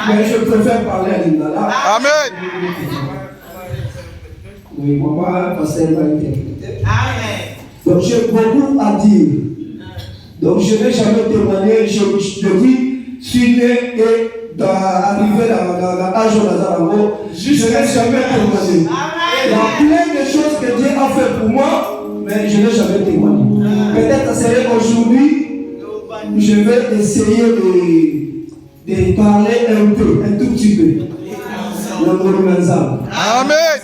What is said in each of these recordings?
Mais je préfère parler à Lingala. Amen. Oui, moi, pasteur va interpréter. Donc j'ai beaucoup à dire. Donc je n'ai jamais témoigné, je vis, suis né et arrivé dans l'âge de Lazarango, je n'ai jamais témoigné. Il y a plein de choses que Dieu a fait pour moi, mais je n'ai jamais témoigné. Peut-être c'est aujourd'hui, je vais essayer de parler un peu, un tout petit peu. Amen.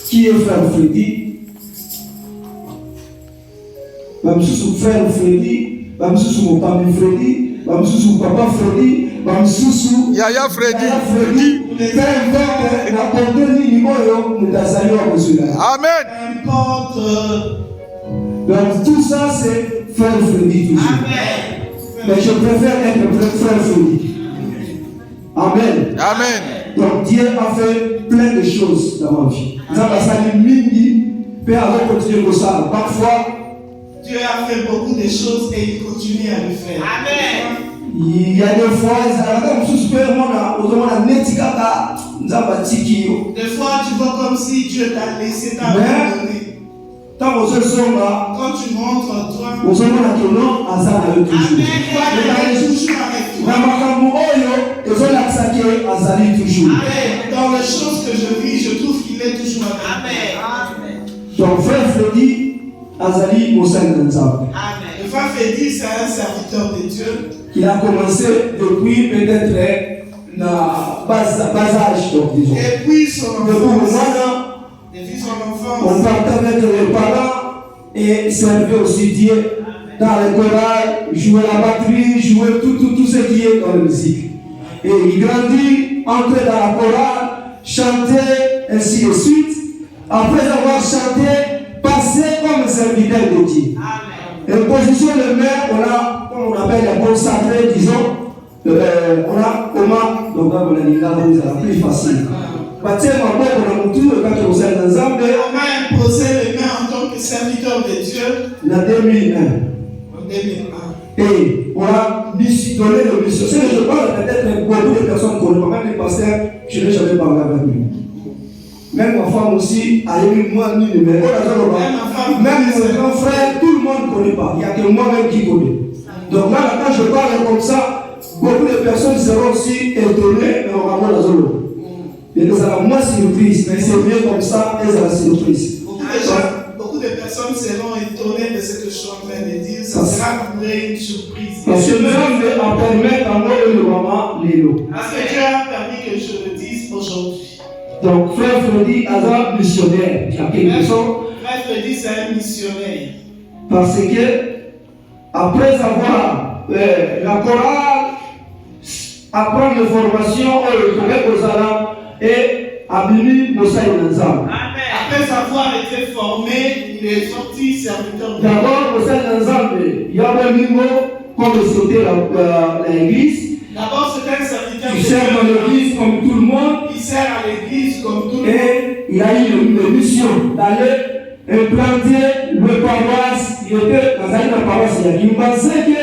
Qui est frère Freddy? Bamsusu frère Freddy, Bamsusu mon papa Freddy, Bamsusu papa Freddy, Bamsusu Yaya Freddy. Amen. Donc tout ça c'est frère Freddy toujours. Mais je préfère être frère Freddy. Amen. Amen. Donc Dieu a fait plein de choses dans ma vie. Parfois, Dieu a fait beaucoup de choses et il continue à le faire. Amen. Il y a des fois, des fois tu vois comme si Dieu t'a laissé t'abandonner. Quand tu rentres en toi, Amen. Il est toujours avec toi. Dans les choses que je vis, je trouve qu'il est toujours avec moi. Amen. Donc frère Freddy Azali Amen. Le frère Freddy, c'est un serviteur de Dieu. Il a commencé depuis peut-être na bas âge, donc disons. Depuis son enfance. On partait avec les parents et servait aussi Dieu dans les chorales, jouer la batterie, jouer tout ce qui est dans la musique. Et il grandit, entrait dans la chorale, chantait, ainsi de suite. Après avoir chanté, passait comme serviteur de Dieu. Et position de main, on a, comme on appelle les consacrés, disons, on a comment, donc on a dit plus facile. On m'a imposé les mains en tant que serviteur de Dieu en 2001. En 2001. Et on a donné le mission. Si je parle, peut-être beaucoup de personnes connaissent, même les pasteurs, je n'ai jamais parlé avec lui. Même ma femme aussi a eu moi ni numéro. Même mon grand frère, tout le monde ne connaît pas. Il n'y a que moi-même qui connais. Donc là, quand je parle comme ça, beaucoup de personnes seront aussi étonnées, mais on va voir la zone. Et ça va moins surprise, mais c'est mieux comme ça, et ça va surprise. Beaucoup de personnes seront étonnées de ce que je suis en train de dire. Ça sera pour une surprise. Parce que Dieu a permis à moi de le maman Lélo. Parce que Dieu a permis que je le dise aujourd'hui. Donc, frère Freddy, Azar missionnaire, il y a quelque chose. Frère Freddy, c'est un missionnaire. Parce que, après avoir la chorale, apprendre les formations, et Abimi Mosaï Nanzam. Après avoir été formé, il est sorti serviteur de Dieu. D'abord, Mosaï Nanzam, il y a un niveau comme c'était l'église. D'abord, c'est un serviteur de Il Dieu. sert dans l'église comme tout le monde. Il sert à l'église comme tout le monde. Et il a eu une mission d'aller implanter le paroisse. Il était dans une paroisse. Il pensait que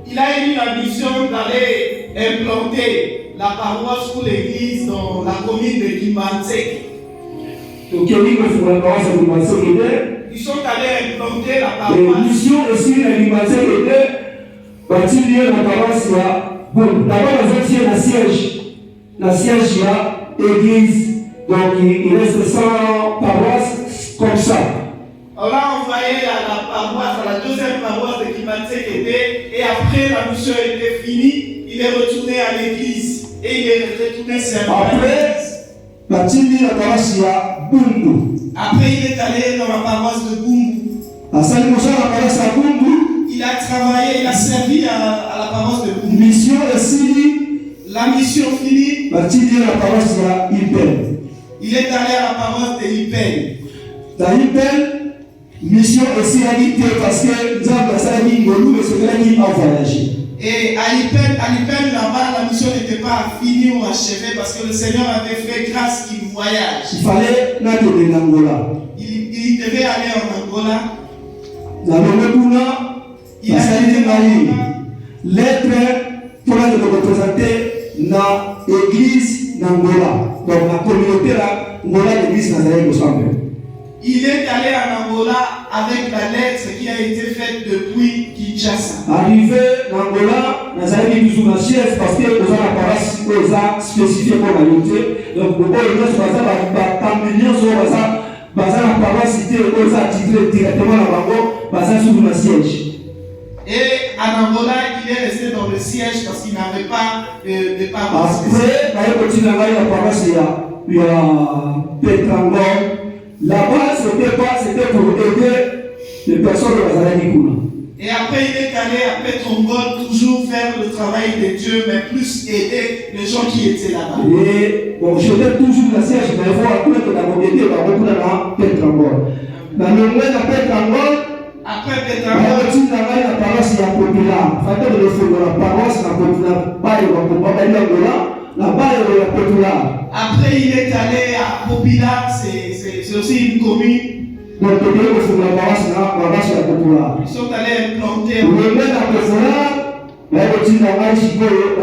il a eu la mission d'aller implanter la paroisse ou l'église dans la commune de Kimanzeke. Ils sont allés implanter la paroisse. Mission aussi la Kimanzeke bâtir la paroisse là. Bon, d'abord ils ont la siège là, église. Donc il reste 100 paroisses comme ça. On l'a envoyé à la paroisse, à la deuxième paroisse de Kimanzeke, et après la mission était finie, il est retourné à l'église et il est retourné servir à l'église. Après il est allé dans la paroisse de Bumbu. Il a travaillé, il a servi à la paroisse de Bumbu. Mission aussi. La mission finie. Il est allé à la paroisse de Lipen. Dans Lipen, mission aussi à l'idée parce que nous avons passé à l'Ingolou et c'est là qu'il a voyagé. Et à Lipen là-bas, la mission n'était pas finie ou achevée parce que le Seigneur avait fait grâce qu'il voyage. Il fallait aller en Angola. Il devait aller en Angola. Dans le Angola, il a été marié. Lettre pour le représenter dans l'église d'Angola. Donc la communauté là, Angola, l'église Nazareth ressemble. Il est allé en Angola avec la lettre qui a été faite depuis Kinshasa. Arrivé en Angola, Nazareth est toujours dans chef parce que nous avons la paroisse spécifiée pour la unité. Donc, nous avons la paroisse cité directement à Bango, basée sur le siège. Et en Angola, il est resté dans le siège parce qu'il n'avait pas de paroisse. Après, la paroisse, il y a Petrangor. Là-bas, c'était pour aider les personnes de Nazareth. Et après, il est allé à Petrangor toujours faire le travail de Dieu, mais plus aider les gens qui étaient là-bas. Et bon, j'étais toujours dans le siège, mais il faut appeler que la communauté va reprendre à Petrangor. Dans le moment de Petrangor, après Petrangor, la paroisse est populaire. Il faut que la paroisse soit populaire. Là-bas, il est populaire. Après, il est allé à Popila, c'est aussi une commune. Donc, la paroisse est populaire. Ils sont allés implanter. La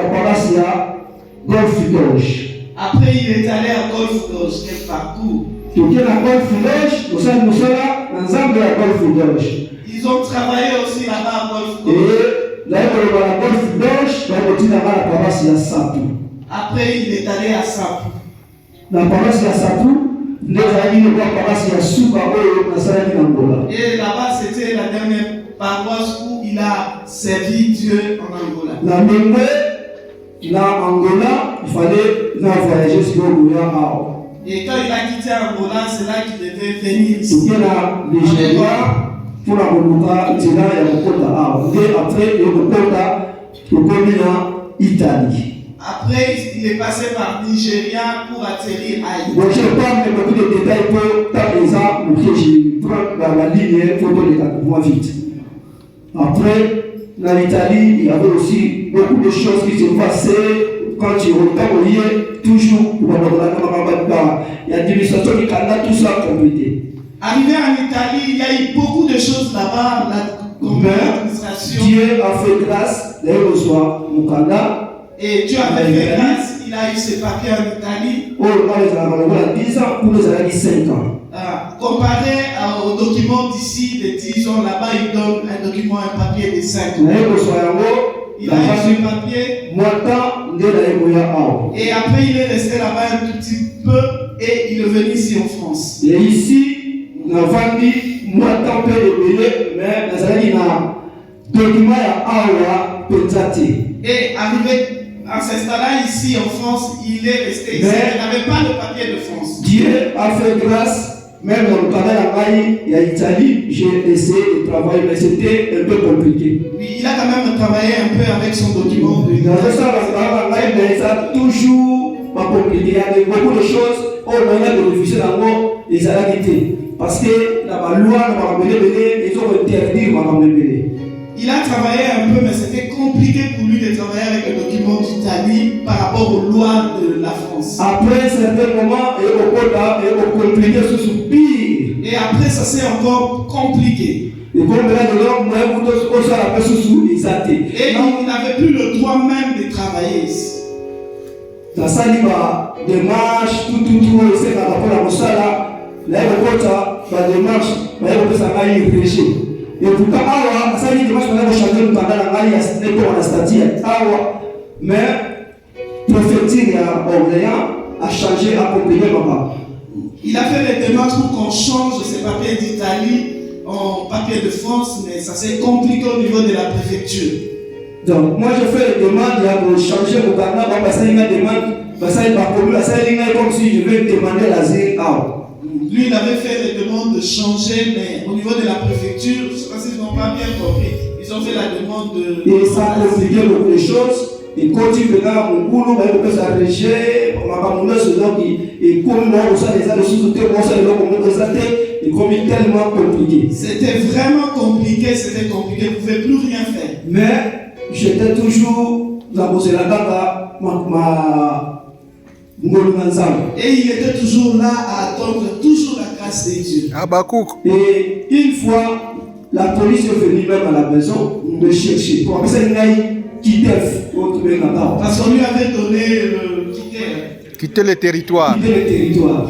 paroisse est Golfe Doge. Après, il est allé à Golfe Doge, quel parcours. Ils ont travaillé aussi là-bas à Golfe Doge. Et là, la paroisse est Sapou. Après, il est allé à Sapou. La paroisse est Sapou. Et là-bas, c'était la dernière paroisse où il a servi Dieu en Angola. La Angola, il fallait voyager sur Angola. Et quand il a quitté Angola, c'est là qu'il devait venir ici. Il y a Nigeria pour la Angola, il y a après, il y a Italie. Après, il est passé par Nigeria pour atterrir à Italie. Donc, je parle de beaucoup de détails pour t'amuser, mais je prends la ligne photo de moi vite. Après, dans l'Italie, il y avait aussi beaucoup de choses qui se passaient. Quand tu regardes, toujours, il y a des administrations qui ont tout ça complété. Arrivé en Italie, il y a eu beaucoup de choses là-bas, l'administration. Dieu a fait grâce, d'ailleurs, au soir, au Canada. Et Dieu a fait grâce, il a eu ses papiers en Italie. Comparé aux documents d'ici de 10 ans, là-bas, il donne un document, un papier de 5 ans. Il a eu ce papier. Et après, il est resté là-bas un tout petit peu et il est venu ici en France. Et ici, nous avons dit, moi, tant peu de délai, mais nous avons dit, document à et arrivé en s'installant ici en France, il est resté ici. Il n'avait pas de papier de France. Dieu a fait grâce, même dans le Canada et en Italie, j'ai essayé de travailler, mais c'était un peu compliqué. Oui, il a quand même travaillé un peu avec son document. Ça a toujours pas compliqué. Il y avait beaucoup de choses, on a bénéficié d'avoir les arrêtés. Parce que la loi m'a ramené, ils ont interdit m'a ramené. Il a travaillé un peu, mais c'était compliqué pour lui de travailler avec le document d'Italie par rapport aux lois de la France. Après un certain moment, il est compliqué, ce pire. Et après, ça s'est encore compliqué. Et comme là, moi, vous ça la personne sous exalté. Et il n'avait plus le droit même de travailler ici. Dans ça, il y a des démarches, tout, c'est par rapport à ça là. Là, il y a des démarches, il y a des démarches. Et pourtant, ça y est, démarche pour changer le canal à Mali, il y a un statut. Mais, le préfecture à Orléans a changé, a complété papa. Il a fait les démarches pour qu'on change ses papiers d'Italie en papier de France, mais ça s'est compliqué au niveau de la préfecture. Donc, moi je fais les demandes pour changer au Ghana, parce qu'il y a des demandes, parce qu'il y a comme si je vais demander l'asile. Lui, il avait fait les demandes de changer, mais au niveau de la préfecture, je ne sais pas s'ils n'ont pas bien compris. Ils ont fait la demande de. Et ça a compliqué beaucoup de choses. Et quand tu regardes mon boulot, il faut que ça régit, on va pas se dire et comme moi, on sait les années sous moi, ça les gens et comme il est tellement compliqué. C'était vraiment compliqué, vous ne pouvez plus rien faire. Mais j'étais toujours dans la data, et il était toujours là à attendre toujours la grâce de Dieu. Et une fois, la police est venue même à la maison me chercher. Pour ça, il a quitté parce qu'on lui avait donné quitter le territoire. Quitter le territoire.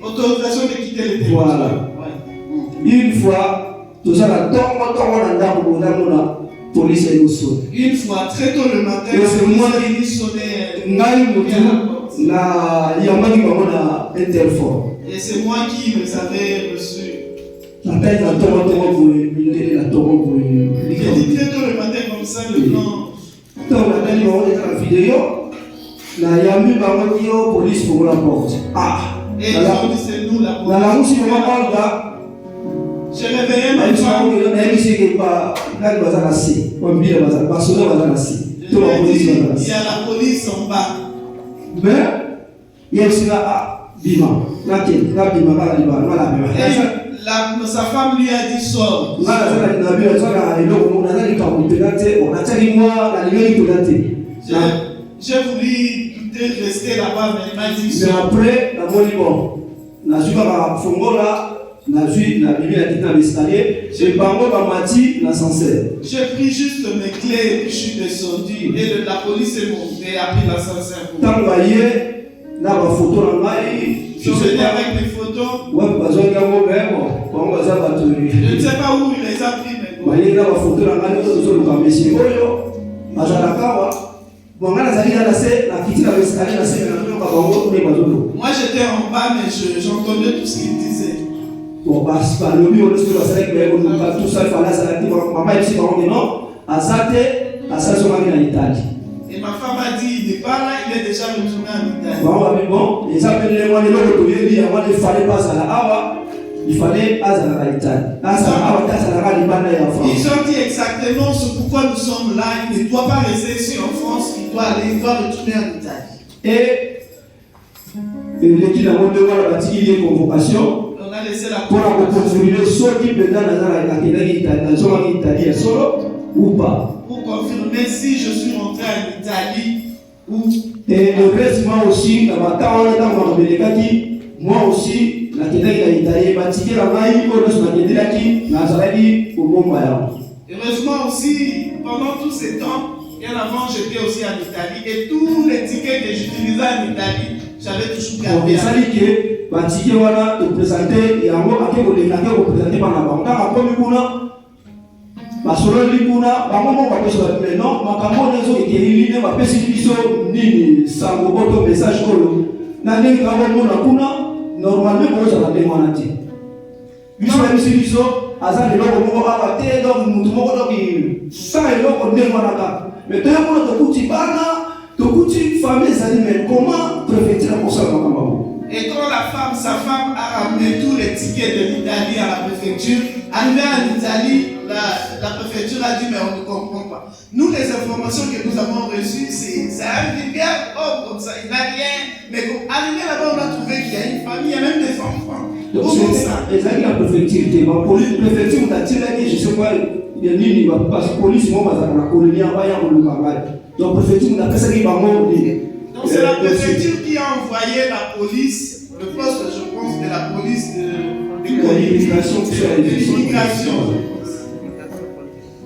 Autorisation de quitter le territoire. Voilà. Une fois, tout ça, la police est au sol. Une fois, très tôt le matin, c'est moi qui sonnait. Et c'est moi qui les avais reçus. J'ai dit très tôt le matin comme ça, le plan. Police pour la porte. Et ils ont dit c'est nous la police. J'ai réveillé ma femme. Il y a la police en bas. Mais il y a aussi Bima. Sa femme lui a dit sort. J'ai voulu rester là-bas, mais il m'a dit sort. Mais après, j'ai pris juste mes clés et puis je suis descendu. Et la police est montée et a pris l'ascenseur. Je venais avec les photos. Je ne sais pas où il les a pris, mais moi j'étais en bas, mais j'entendais tout ce qu'il disait. Bon, parce que le mieux, tout ça, il fallait maman ici, et ma femme a dit, il n'est pas là, il est déjà retourné en Italie. Bon, ils appellent les mois, il fallait à l'Italie. Ils ont dit exactement ce pourquoi nous sommes là. Il ne doit pas rester ici en France, il doit retourner en Italie. Et l'équipe a demandé la convocation. On a laissé la pour confirmer ceux qui peuvent dans l'Italie ou pas. Pour confirmer si je suis rentré en Italie ou. Et le reste, moi aussi, moi aussi, la Italie, heureusement aussi, pendant tous ces temps, bien avant, j'étais aussi en Italie et tous les tickets que j'utilisais en Italie, j'avais toujours gardé. Batike wana te présenter yango ake koleka ke représenter bana bango kaka komi kuna basololi kuna bango moko bapesi bato non makambo nyonso ekelili nde bapesi biso nini sango boto message oyo na ndenge kakomona kuna normalement kozala ndenge wana te biso bayebisi biso aza eloko moko awa te donc mutu moko donc sa eloko ndenge wana kaka mais toye kuna tokuti bana tokuti famille ezali mais comment préfecture akosala makambo yango. Et quand sa femme a ramené tous les tickets de l'Italie à la préfecture, arrivé en Italie, la préfecture a dit mais on ne comprend pas. Nous, les informations que nous avons reçues, c'est un bien comme ça, il n'a rien. Mais arrivé là-bas, on a trouvé qu'il y a une famille, il y a même des enfants. Donc c'est ça. Et ça, la préfecture, la préfecture, on a tiré, je sais pas, il y a une parce que la police, moi, la colonie, donc la préfecture, on a fait ça qui va mourir. Donc c'est la préfecture qui a envoyé la police, le poste, je pense, de la police de l'immigration qui soit l'immigration.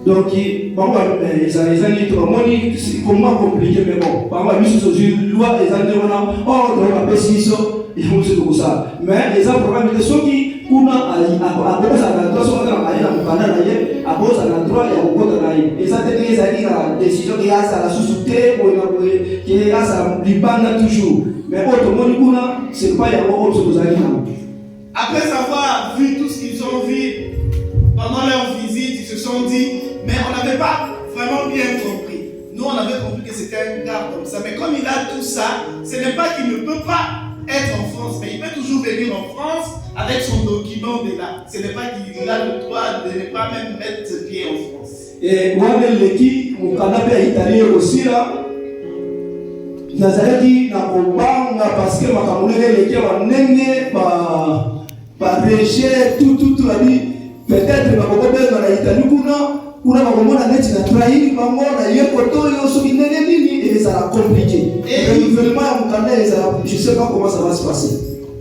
Donc, parfois, les années c'est comment compliqué, mais bon, parfois, lui, sur une loi, les années, on a, oh, on va passer ça, ils vont se faire ça. Mais les problèmes de ceux qui, on a, à cause à la droite, on a à cause à la droite, et au côté de la et ça, les années, la décision qui a à la société, qui a à l'Iban toujours. Mais autrement, c'est pas y avoir autre chose à dire. Après avoir vu tout ce qu'ils ont vu pendant leur visite, ils se sont dit, mais on n'avait pas vraiment bien compris. Nous, on avait compris que c'était un gars comme ça. Mais comme il a tout ça, ce n'est pas qu'il ne peut pas être en France, mais il peut toujours venir en France avec son document de là. Ce n'est pas qu'il a le droit de ne pas même mettre pied en France. Et moi, l'équipe, mon canapé italien aussi là. Nazareti na kobanga parce que makamulele l'équipe va nenge par rejet tout la vie. Peut-être que bakobeba na Italie kuna bakomona neti na trahir bango na yekoto yo soki nene nini et ça a compliqué. Et vraiment mon canapé, je sais pas comment ça va se passer.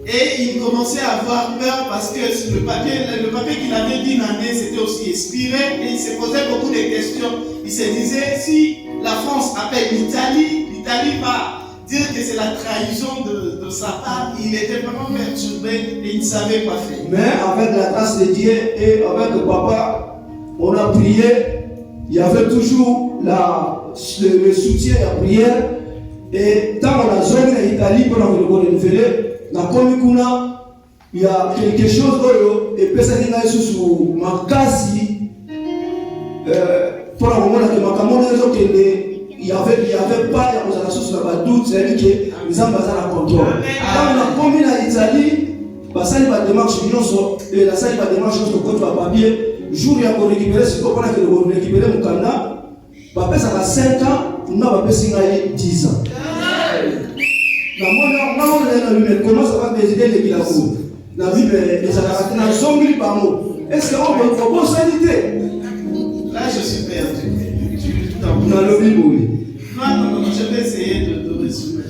Et il commençait à avoir peur parce que le papier qu'il avait dit l'année c'était aussi expiré et il se posait beaucoup de questions. Il se disait si la France appelle l'Italie va dire que c'est la trahison de sa part. Il était vraiment perturbé et il ne savait pas faire. Mais avec la grâce de Dieu et avec le papa, on a prié. Il y avait toujours le soutien et la prière. Et dans la zone d'Italie, pour nous renouveler, il y a quelque chose et personne n'a eu sous ma case pour la moment il y avait pas la source de doute, c'est-à-dire que nous avons besoin de contrôle. Quand on a commis en Italie, ça il va démarcher et la salle va démarcher sur le papier. Jour il y a récupéré ce qu'on a récupéré mon candidat, ça a 5 ans, on a 10 ans. Comment ça va décider les Bilakou? La vie est zombie par mot. Est-ce qu'on peut proposer sanité? Là, je suis perdu. Dans le Bible. Non, je vais essayer de résumer.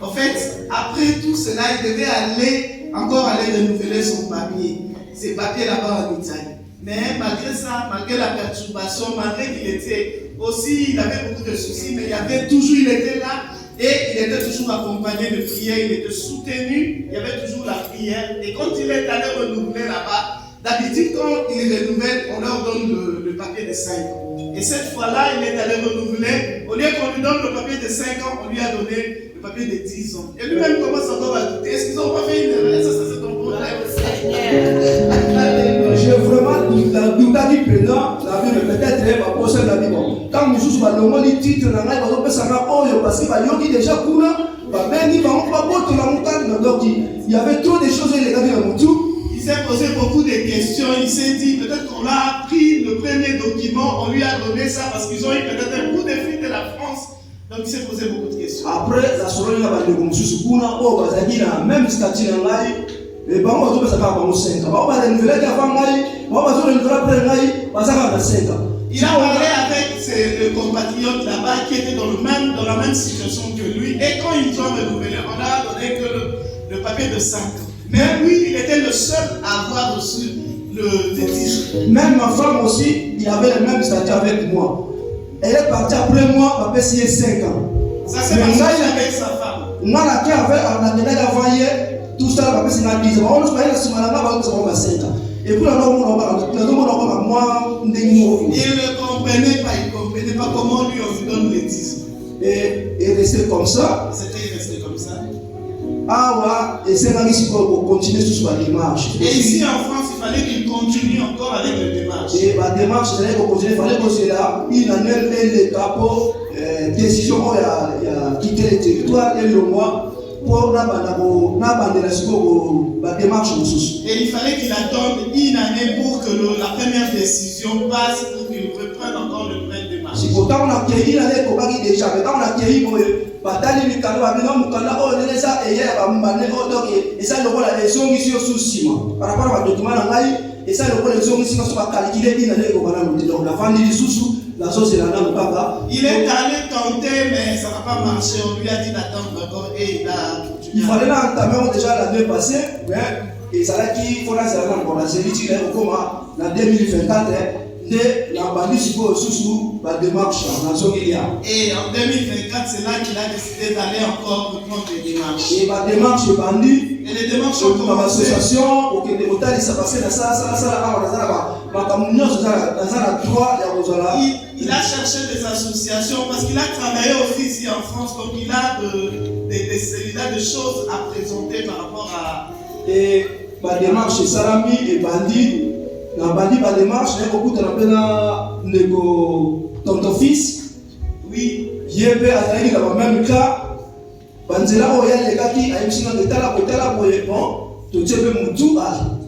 En fait, après tout cela, il devait encore aller renouveler son papier. Ses papiers là-bas en Italie. Mais malgré ça, malgré la perturbation, malgré qu'il était aussi, il avait beaucoup de soucis, mais il était là. Et il était toujours accompagné de prières, il était soutenu, il y avait toujours la prière. Et quand il est allé renouveler là-bas, d'habitude quand il renouvelle, on leur donne le papier de 5 ans. Et cette fois-là, il est allé renouveler, au lieu qu'on lui donne le papier de 5 ans, on lui a donné le papier de 10 ans. Et lui-même commence encore à douter, est-ce qu'ils n'ont pas fait une erreur? C'est ton problème. J'ai vraiment douté du prénom, la Bible peut-être va poser la Bible. Quand nous jouons le mot du titre, parce qu'il va y déjà cool, il y avait trop de choses les gars dans tout. Il s'est posé beaucoup de questions, il s'est dit peut-être qu'on a pris le premier document, on lui a donné ça parce qu'ils ont eu peut-être un coup de fil de la France. Donc il s'est posé beaucoup de questions. Après, la soirée, il y a des même statut dans l'ail. Et bon, on va faire 5 ans. On va renouveler avant l'ail, on va renouveler après l'ail, on va faire 5 ans. Il a parlé avec ses compatriotes là-bas qui étaient dans la même situation que lui. Et quand ils ont renouvelé, on a donné que le papier de 5 ans. Mais lui, il était le seul à avoir reçu le titre. Même ma femme aussi, il avait le même statut avec moi. Elle est partie après moi, papa signé 5 ans. Ça s'est passé avec sa femme. Moi, la qui avait envoyé tout ça, papa signé 10 ans. On se paye la semaine, on va 5 ans. Et puis, moi, il ne comprenait pas comment lui on lui donne les 10 ans. Et resté comme ça. C'était resté comme ça. Ah ouais, et c'est là qu'il faut continuer sur la démarche. Et ici en France, il fallait qu'il continue encore avec la démarche. Et la démarche, c'est qu'on continue, il fallait que c'est là, il a le capot, décision, il a quitté le territoire, et le mois. Pour la démarche. Et il fallait qu'il attende une année pour que la première décision passe pour qu'il reprenne encore le plein démarche. Si pourtant on a accueilli l'année pour qu'il déjà, mais quand on a accueilli pour Batali Mikano, Mukana, oh, Nelesa, et hier, et ça, le rôle a des hommes ici sous 6 mois. Par rapport à document en maille, et ça, le rôle des hommes ici sont calculés une année pour donc la famille du sous. Il est allé tenter, mais ça n'a pas marché. On lui a dit d'attendre encore et il a continué. Il fallait l'entamer déjà l'année passée, mais et ça là qui faut la serment pour la série qui est au coma en 2024 de la bandit sous la démarche dans son il y a. Et en 2024, c'est là qu'il a décidé d'aller encore pour prendre des démarches. Et ma démarche bandit. Et les démarches ont commencé. L'association, ok, les motards, ça passait dans ça, il a cherché des associations parce qu'il a travaillé aussi ici en France, donc il a des choses à présenter par rapport à. Et ma démarche, Salami et bandit. Dans bandit, ma démarche, il y a beaucoup de ton fils. Oui. Il y a dans le même cas. Banzela oya les gars qui a émis dans l'état bon, tu sais même tout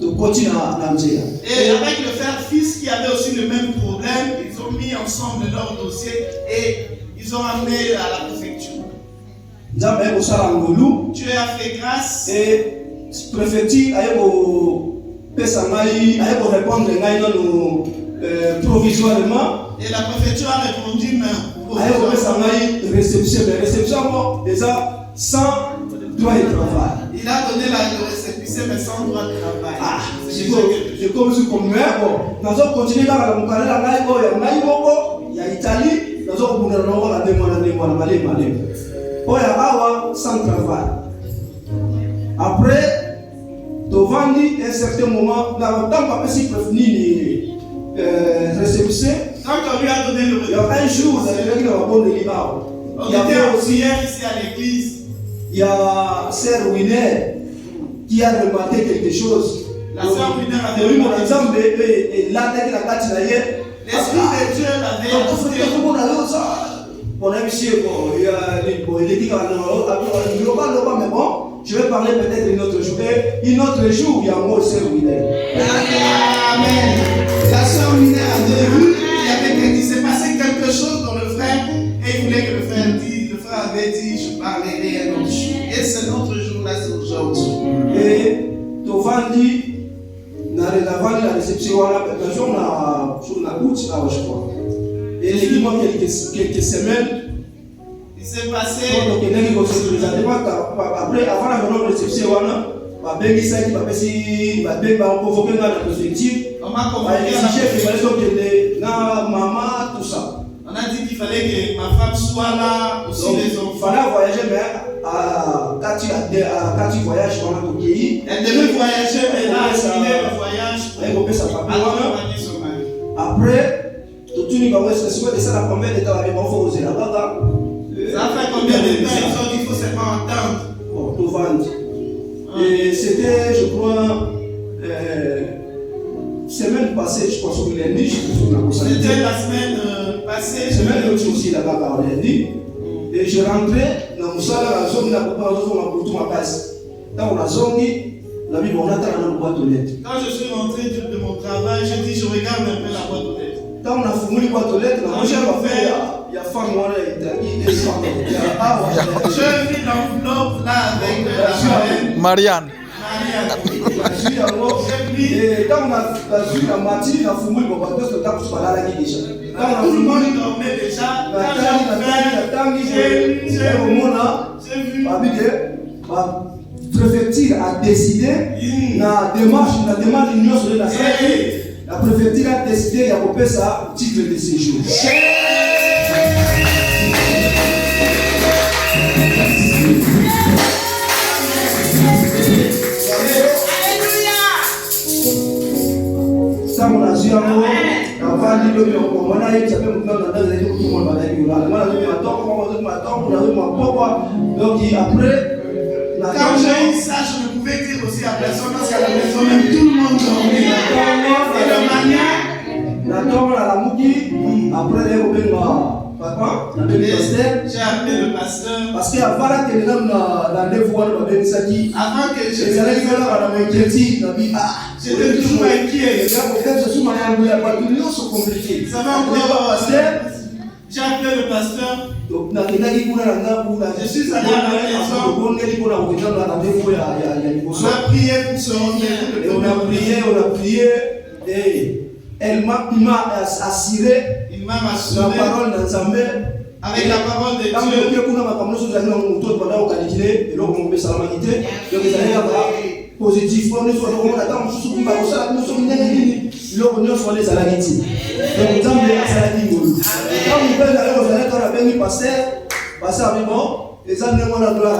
tu continues à nzela. Et avec le frère-fils qui avait aussi le même problème, ils ont mis ensemble leur dossier et ils ont amené à la préfecture. Nzambe osala ngolu. Dieu a fait grâce. Et préfecture ayo pesa ngai ayo répondre ngai non provisoirement. Et la préfecture a répondu mais ayo pesa ngai réception déjà sans droit de travail. Il a donné le récépissé mais sans droit de travail. Ah, c'est comme si comme bon, nous allons continuer dans la mukale la ngai ko ya ngai boko ya Italie, nous allons bunda no la demande malé. Oh ya awa sans travail. Après Tovandi un certain moment dans le temps pas si prévenu récépissé. Quand on lui a donné le récépissé. Il y a un jour, vous avez vu la bonne libre. On était aussi hier ici à l'église. Il y a Sœur Winner qui a remarqué quelque chose. La Sœur Winner a remarqué. Et là, dès que la carte là, l'Esprit de Dieu l'avait ajouté. Mon ami, il est dit mais bon, je vais parler peut-être une autre jour. Une autre jour, il y a moi, Sœur Winner. Amen. La Sœur Winner a vu, il s'est passé quelque chose dans le frère et il voulait que le frère dise. Le frère avait dit, je parlerai un autre jour. Et c'est notre jour là, c'est aujourd'hui. Et Tovandi, dans la réception, on a sur la goutte, je crois. Et il y a quelques semaines, il s'est passé. Après, avant la réception, on a convoqué dans la perspective. On m'a convoqué à maman, tout ça. On a dit qu'il fallait que ma femme soit là, aussi donc, les enfants. Il fallait voyager, mais quand tu voyages, on a tout pays. Elle devait voyager, mais là, elle finit le voyage pour accompagner son mari. Après, tout le monde va se faire la première étape avec mon frère. Ça fait combien de temps ils ont dit qu'il faut seulement entendre? Bon, tout vendre. Et c'était, je crois, semaine passée, je pense que lundi, c'était la semaine passée. Semaine aussi là-bas par lundi. Et je rentrais dans la zone de ma place. Dans la zone, la Bible, on attend dans la boîte aux lettres. Quand je suis rentré de mon travail, je dis, je regarde un peu la boîte aux lettres. Quand on a fumé la boîte aux lettres, il y a femme, je vis l'enveloppe là avec Marianne. Et quand on a vu la matinée, on a fumé le boîte aux lettres, on a fumé déjà. Quand tout le monde dormait déjà, la préfecture a décidé, la démarche d'union sur la santé, la préfecture a décidé de couper ça titre de séjour. Ça, on a su avant de le on a eu ça fait maintenant dans les tout le monde va aller là. Moi, je m'attends, donc après. Quand j'ai eu ça, je ne pouvais dire aussi à personne parce qu'à la maison, même tout le monde dormait. Et de manière. La Mouki, après les papa, j'ai appelé le pasteur. Parce qu'avant là, que les gens rendez-vous avant que j'étais toujours inquiet. Ça va encore. J'ai appelé le pasteur. Je suis allé à la maison. On a prié pour ce rendez-vous. On a prié. Et il m'a assuré la parole d'Anzambe. Avec la parole de Dieu. positif. Pour nous, on attend sous qui va ça, nous sommes nés, nous sommes les saladiers. Donc, nous sommes les saladiers. Quand nous venons d'aller aux années, on a bien passé avec bon, et ça, nous avons la gloire.